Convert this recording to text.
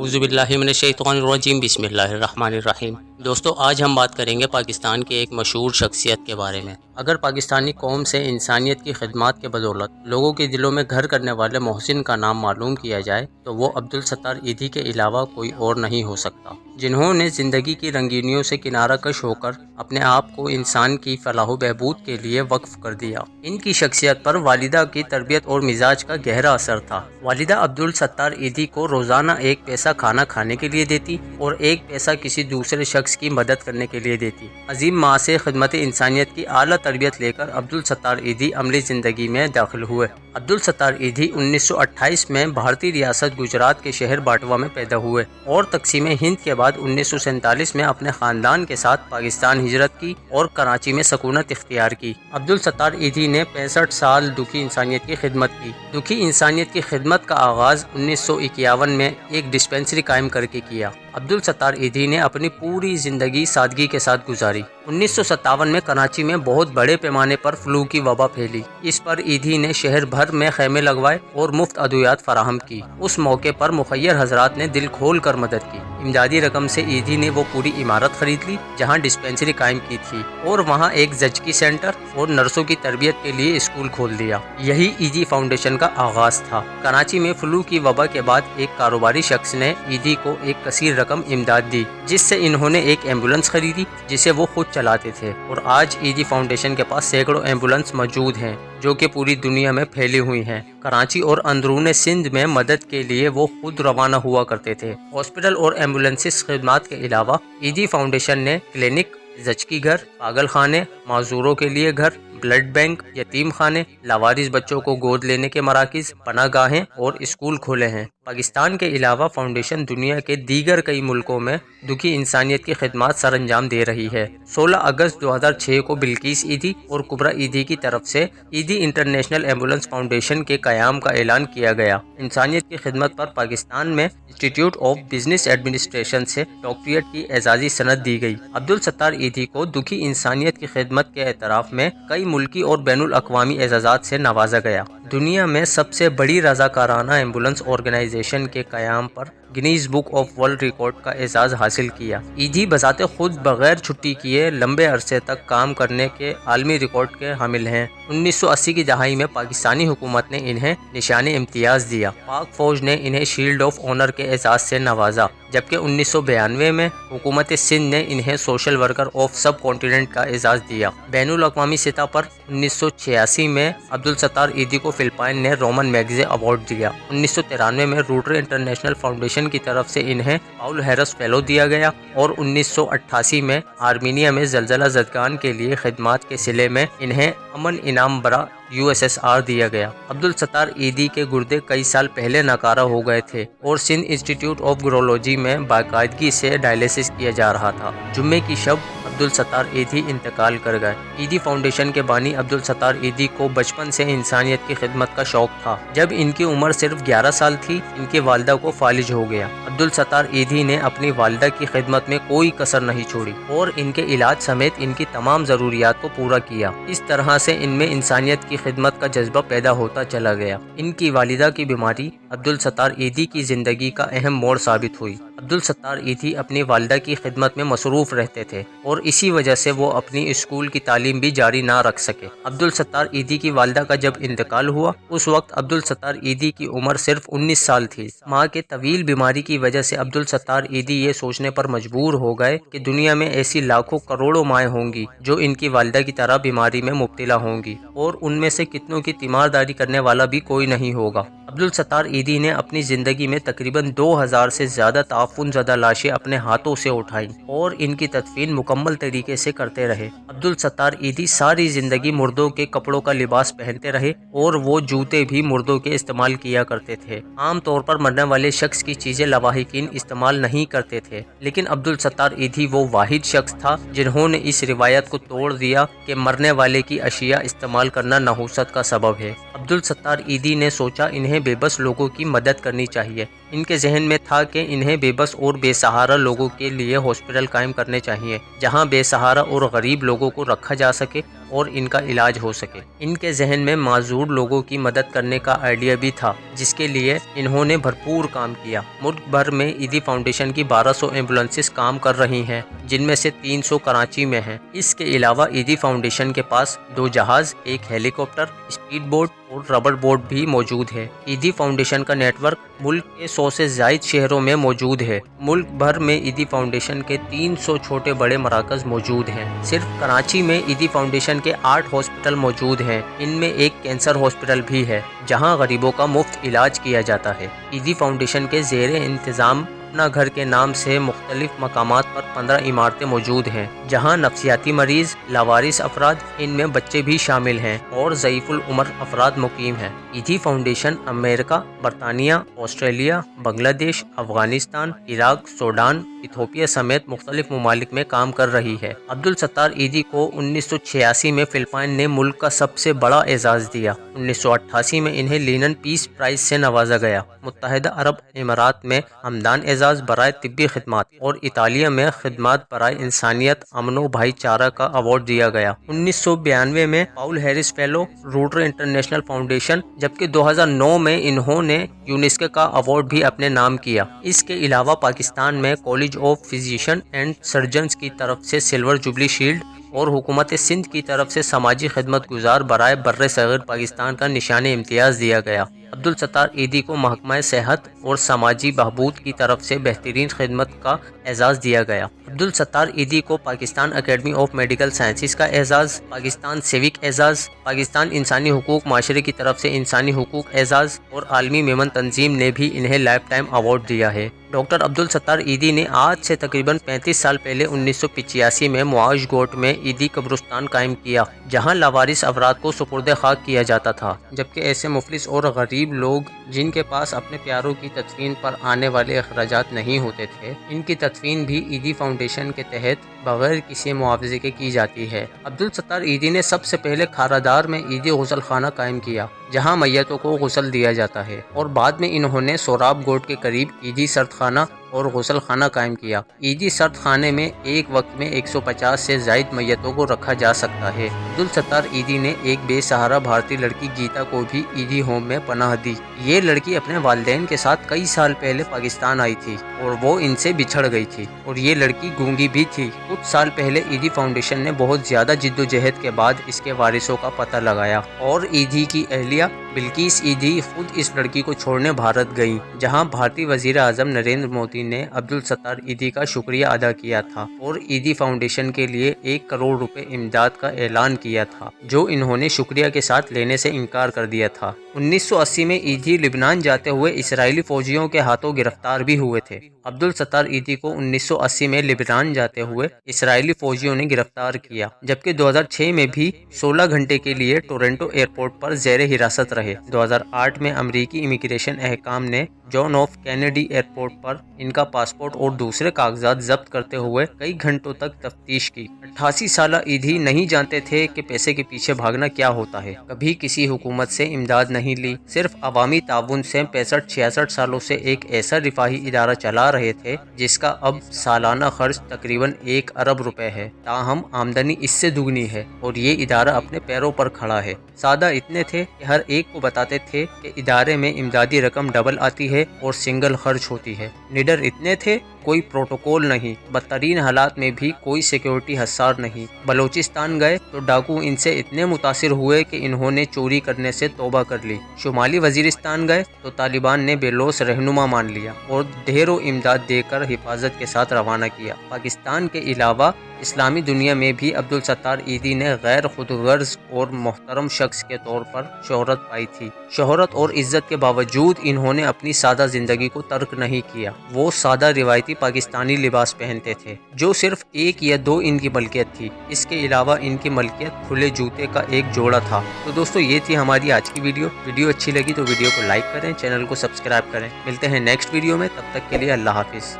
اعوذ باللہ من الشیطان الرجیم بسم اللہ الرحمن الرحیم۔ دوستو، آج ہم بات کریں گے پاکستان کے ایک مشہور شخصیت کے بارے میں۔ اگر پاکستانی قوم سے انسانیت کی خدمات کے بدولت لوگوں کے دلوں میں گھر کرنے والے محسن کا نام معلوم کیا جائے تو وہ عبدالستار ایدھی کے علاوہ کوئی اور نہیں ہو سکتا، جنہوں نے زندگی کی رنگینیوں سے کنارہ کش ہو کر اپنے آپ کو انسان کی فلاح و بہبود کے لیے وقف کر دیا۔ ان کی شخصیت پر والدہ کی تربیت اور مزاج کا گہرا اثر تھا۔ والدہ عبدالستار ایدھی کو روزانہ ایک پیسہ کھانا کھانے کے لیے دیتی اور ایک پیسہ کسی دوسرے شخص کی مدد کرنے کے لیے دیتی۔ عظیم ماں سے خدمت انسانیت کی اعلیٰ تربیت لے کر عبدالستار ایدھی عملی زندگی میں داخل ہوئے۔ عبدالستار ایدھی 1928 میں بھارتی ریاست گجرات کے شہر باٹوا میں پیدا ہوئے اور تقسیم ہند کے بعد 1947 میں اپنے خاندان کے ساتھ پاکستان ہجرت کی اور کراچی میں سکونت اختیار کی۔ عبدالستار ایدھی نے 65 سال دکھی انسانیت کی خدمت کی۔ دکھی انسانیت کی خدمت کا آغاز 1951 میں ایک ڈسپنسری قائم کر کے کیا۔ عبدالستار ایدھی نے اپنی پوری زندگی سادگی کے ساتھ گزاری۔ 1957 میں کراچی میں بہت بڑے پیمانے پر فلو کی وبا پھیلی۔ اس پر ایدھی نے شہر بھر میں خیمے لگوائے اور مفت ادویات فراہم کی۔ اس موقع پر مخیر حضرات نے دل کھول کر مدد کی۔ امدادی رقم سے ایدھی نے وہ پوری عمارت خرید لی جہاں ڈسپنسری قائم کی تھی اور وہاں ایک زچگی سینٹر اور نرسوں کی تربیت کے لیے اسکول کھول دیا۔ یہی ایدھی فاؤنڈیشن کا آغاز تھا۔ کراچی میں فلو کی وبا کے بعد ایک کاروباری شخص نے ایدھی کو ایک کثیر رقم امداد دی، جس سے انہوں نے ایک ایمبولینس خریدی جسے وہ خود چلاتے تھے، اور آج ایدھی فاؤنڈیشن کے پاس سینکڑوں ایمبولینس موجود ہیں جو کہ پوری دنیا میں پھیلی ہوئی ہیں۔ کراچی اور اندرون سندھ میں مدد کے لیے وہ خود روانہ ہوا کرتے تھے۔ ہاسپٹل اور ایمبولینس خدمات کے علاوہ ایدھی فاؤنڈیشن نے کلینک، زچگی گھر، پاگل خانے، معذوروں کے لیے گھر، بلڈ بینک، یتیم خانے، لاوارث بچوں کو گود لینے کے مراکز، پناہ گاہیں اور اسکول کھولے ہیں۔ پاکستان کے علاوہ فاؤنڈیشن دنیا کے دیگر کئی ملکوں میں دکھی انسانیت کی خدمات سر انجام دے رہی ہے۔ 16 اگست 2006 کو بلقیس ایدھی اور کبریٰ ایدھی کی طرف سے ایدھی انٹرنیشنل ایمبولینس فاؤنڈیشن کے قیام کا اعلان کیا گیا۔ انسانیت کی خدمت پر پاکستان میں انسٹی ٹیوٹ آف بزنس ایڈمنسٹریشن سے ڈاکٹریٹ کی اعزازی سند دی گئی۔ عبدالستار ایدھی کو دکھی انسانیت کی خدمت کے اعتراف میں کئی ملکی اور بین الاقوامی اعزازات سے نوازا گیا۔ دنیا میں سب سے بڑی رضاکارانہ ایمبولینس آرگنائزیشن کے قیام پر Guinness book of world record کا اعزاز حاصل کیا۔ ایدھی بذات خود بغیر چھٹی کیے لمبے عرصے تک کام کرنے کے عالمی ریکارڈ کے حامل ہیں۔ 1980 کی دہائی میں پاکستانی حکومت نے انہیں نشان امتیاز دیا۔ پاک فوج نے انہیں شیلڈ آف آنر کے اعزاز سے نوازا، جبکہ 1992 میں حکومت سندھ نے انہیں social worker of sub continent کا اعزاز دیا۔ بین الاقوامی سطح پر 1986 میں عبدالستار ایدھی کو فلپائن نے رومن میگزے ایوارڈ دیا۔ 1993 میں روٹری انٹرنیشنل فاؤنڈیشن کی طرف سے انہیں پاؤل ہیرس فیلو دیا گیا اور 1988 میں آرمینیا میں زلزلہ زدگان کے لیے خدمات کے صلے میں انہیں امن انعام برا USSR دیا گیا۔ عبدالستار ایدھی کے گردے کئی سال پہلے ناکارہ ہو گئے تھے اور سندھ انسٹی ٹیوٹ آف گورولوجی میں باقاعدگی سے ڈائلیسس کیا جا رہا تھا۔ جمعے کی شب عبدالستار ایدھی انتقال کر گئے۔ ایدھی فاؤنڈیشن کے بانی عبدالستار ایدھی کو بچپن سے انسانیت کی خدمت کا شوق تھا۔ جب ان کی عمر صرف 11 سال تھی، ان کی والدہ کو فالج ہو گیا۔ عبدالستار ایدھی نے اپنی والدہ کی خدمت میں کوئی کسر نہیں چھوڑی اور ان کے علاج سمیت ان کی تمام ضروریات کو پورا کیا۔ اس طرح سے ان میں انسانیت کی خدمت کا جذبہ پیدا ہوتا چلا گیا۔ ان کی والدہ کی بیماری عبدالستار ایدھی کی زندگی کا اہم موڑ ثابت ہوئی۔ عبدالستار ایدھی اپنی والدہ کی خدمت میں مصروف رہتے تھے اور اسی وجہ سے وہ اپنی اسکول کی تعلیم بھی جاری نہ رکھ سکے۔ عبدالستار ایدھی کی والدہ کا جب انتقال ہوا، اس وقت عبدالستار ایدھی کی عمر صرف 19 سال تھی۔ ماں کے طویل بیماری کی وجہ سے عبدالستار ایدھی یہ سوچنے پر مجبور ہو گئے کہ دنیا میں ایسی لاکھوں کروڑوں مائیں ہوں گی جو ان کی والدہ کی طرح بیماری میں مبتلا ہوں گی اور ان میں سے کتنوں کی تیمارداری کرنے والا بھی کوئی نہیں ہوگا۔ عبدالستار ایدھی نے اپنی زندگی میں تقریباً 2000 سے زیادہ تعفن زدہ لاشیں اپنے ہاتھوں سے اٹھائیں اور ان کی تدفین مکمل طریقے سے کرتے رہے۔ عبدالستار ایدھی ساری زندگی مردوں کے کپڑوں کا لباس پہنتے رہے اور وہ جوتے بھی مردوں کے استعمال کیا کرتے تھے۔ عام طور پر مرنے والے شخص کی چیزیں لواحقین استعمال نہیں کرتے تھے، لیکن عبدالستار ایدھی وہ واحد شخص تھا جنہوں نے اس روایت کو توڑ دیا کہ مرنے والے کی اشیاء استعمال کرنا نحوست کا سبب ہے۔ عبدالستار ایدھی نے سوچا انہیں بے بس لوگوں کی مدد کرنی چاہیے۔ ان کے ذہن میں تھا کہ انہیں بے بس اور بے سہارا لوگوں کے لیے ہاسپٹل قائم کرنے چاہیے جہاں بے سہارا اور غریب لوگوں کو رکھا جا سکے اور ان کا علاج ہو سکے۔ ان کے ذہن میں معذور لوگوں کی مدد کرنے کا آئیڈیا بھی تھا، جس کے لیے انہوں نے بھرپور کام کیا۔ ملک بھر میں ایدھی فاؤنڈیشن کی 1200 ایمبولینسز کام کر رہی ہیں، جن میں سے 300 کراچی میں ہیں۔ اس کے علاوہ ایدھی فاؤنڈیشن کے پاس 2 جہاز، 1 ہیلی کاپٹر، اسپیڈ بوٹ اور ربڑ بوٹ بھی موجود ہے۔ ایدھی فاؤنڈیشن کا نیٹ ورک ملک کے 100 سے زائد شہروں میں موجود ہے۔ ملک بھر میں ایدھی فاؤنڈیشن کے 300 چھوٹے بڑے مراکز موجود ہیں۔ صرف کراچی میں ایدھی فاؤنڈیشن کے 8 ہاسپٹل موجود ہیں۔ ان میں ایک کینسر ہاسپٹل بھی ہے، جہاں غریبوں کا مفت علاج کیا جاتا ہے۔ ایدھی فاؤنڈیشن کے زیر انتظام اپنا گھر کے نام سے مختلف مقامات پر 15 عمارتیں موجود ہیں، جہاں نفسیاتی مریض، لاوارث افراد، ان میں بچے بھی شامل ہیں، اور ضعیف العمر افراد مقیم ہیں۔ ایدھی فاؤنڈیشن امریکہ، برطانیہ، آسٹریلیا، بنگلہ دیش، افغانستان، عراق، سوڈان، ایتھوپیا سمیت مختلف ممالک میں کام کر رہی ہے۔ عبدالستار ایدھی کو 1986 میں فلپائن نے ملک کا سب سے بڑا اعزاز دیا۔ 1988 میں انہیں لینن پیس پرائز سے نوازا گیا۔ متحدہ عرب امارات میں ہمدان اعزاز برائے طبی خدمات اور اطالیہ میں خدمات برائے انسانیت، امن و بھائی چارہ کا ایوارڈ دیا گیا۔ 1992 میں Paul Harris Fellow Rotary International Foundation, جبکہ 2009 میں انہوں نے یونیسکو کا ایوارڈ بھی اپنے نام کیا۔ اس کے علاوہ پاکستان میں college of physician and surgeons کی طرف سے سلور جوبلی شیلڈ اور حکومت سندھ کی طرف سے سماجی خدمت گزار برائے بر صغیر پاکستان کا نشان امتیاز دیا گیا۔ عبدالستار ایدھی کو محکمہ صحت اور سماجی بہبود کی طرف سے بہترین خدمت کا اعزاز دیا گیا۔ عبدالستار ایدھی کو Pakistan academy of medical sciences کا اعزاز، پاکستان سیوک اعزاز، پاکستان انسانی حقوق معاشرے کی طرف سے انسانی حقوق اعزاز اور عالمی میمن تنظیم نے بھی انہیں لائف ٹائم ایوارڈ دیا ہے۔ ڈاکٹر عبدالستار ایدھی نے آج سے تقریباً 35 سال پہلے 1985 میں معاش گوٹ میں ایدھی قبرستان قائم کیا، جہاں لاوارث افراد کو سپرد خاک کیا جاتا تھا، جبکہ ایسے مفلس اور غریب لوگ جن کے پاس اپنے پیاروں کی تدفین پر آنے والے اخراجات نہیں ہوتے تھے، ان کی تدفین بھی ایدھی فاؤنڈیشن کے تحت بغیر کسی معاوضے کے کی جاتی ہے۔ عبدالستار ایدھی نے سب سے پہلے کھارادار میں ایدھی غسل خانہ قائم کیا، جہاں میتوں کو غسل دیا جاتا ہے، اور بعد میں انہوں نے سوراب گوٹ کے قریب ایدھی سرد خانہ اور غسل خانہ قائم کیا۔ ایدھی سرد خانے میں ایک وقت میں 150 سے زائد میتوں کو رکھا جا سکتا ہے۔ عبدالستار ایدھی نے ایک بے سہارا بھارتی لڑکی گیتا کو بھی ایدھی ہوم میں پناہ دی۔ یہ لڑکی اپنے والدین کے ساتھ کئی سال پہلے پاکستان آئی تھی اور وہ ان سے بچھڑ گئی تھی، اور یہ لڑکی گونگی بھی تھی۔ کچھ سال پہلے ایدھی فاؤنڈیشن نے بہت زیادہ جد و جہد کے بعد اس کے وارثوں کا پتہ لگایا، اور ایدھی کی اہلیہ بلقیس ایدھی خود اس لڑکی کو چھوڑنے بھارت گئیں، جہاں بھارتی وزیر اعظم نریندر مودی نے عبدالستار ایدھی کا شکریہ ادا کیا تھا اور ایدھی فاؤنڈیشن کے لیے 1 کروڑ روپے امداد کا اعلان کیا تھا، جو انہوں نے شکریہ کے ساتھ لینے سے انکار کر دیا تھا۔ 1980 میں ایدھی لبنان جاتے ہوئے اسرائیلی فوجیوں کے ہاتھوں گرفتار بھی ہوئے تھے۔ عبدالستار ایدھی کو 1980 میں لبنان جاتے ہوئے اسرائیلی فوجیوں نے گرفتار کیا، جبکہ 2006 میں بھی 16 گھنٹے کے لیے ٹورنٹو ایئرپورٹ پر زیر حراست رہے۔ 2008 میں امریکی امیگریشن حکام نے جان ایف کینیڈی ایئرپورٹ پر ان کا پاسپورٹ اور دوسرے کاغذات ضبط کرتے ہوئے کئی گھنٹوں تک تفتیش کی۔ 88 سالہ ایدھی نہیں جانتے تھے کہ پیسے کے پیچھے بھاگنا کیا ہوتا ہے۔ کبھی کسی حکومت سے امداد نہیں لی، صرف عوامی تعاون سے 65-66 سالوں سے ایک ایسا رفاہی ادارہ چلا رہے تھے جس کا اب سالانہ خرچ تقریباً 1 ارب روپے ہے، تاہم آمدنی اس سے دگنی ہے، اور یہ ادارہ اپنے پیروں پر کھڑا ہے۔ سادہ اتنے تھے کہ ہر ایک کو بتاتے تھے کہ ادارے میں امدادی رقم ڈبل آتی ہے اور سنگل خرچ ہوتی ہے۔ نڈر اتنے تھے، کوئی پروٹوکول نہیں، بدترین حالات میں بھی کوئی سیکیورٹی حسار نہیں۔ بلوچستان گئے تو ڈاکو ان سے اتنے متاثر ہوئے کہ انہوں نے چوری کرنے سے توبہ کر لی۔ شمالی وزیرستان گئے تو طالبان نے بے لوث رہنما مان لیا اور ڈھیروں امداد دے کر حفاظت کے ساتھ روانہ کیا۔ پاکستان کے علاوہ اسلامی دنیا میں بھی عبدالستار ایدھی نے غیر خود غرض اور محترم شخص کے طور پر شہرت پائی تھی۔ شہرت اور عزت کے باوجود انہوں نے اپنی سادہ زندگی کو ترک نہیں کیا۔ وہ سادہ روایتی پاکستانی لباس پہنتے تھے، جو صرف 1 یا 2 ان کی ملکیت تھی۔ اس کے علاوہ ان کی ملکیت کھلے جوتے کا ایک جوڑا تھا۔ تو دوستو، یہ تھی ہماری آج کی ویڈیو اچھی لگی تو ویڈیو کو لائک کریں، چینل کو سبسکرائب کریں۔ ملتے ہیں نیکسٹ ویڈیو میں، تب تک کے لیے اللہ حافظ۔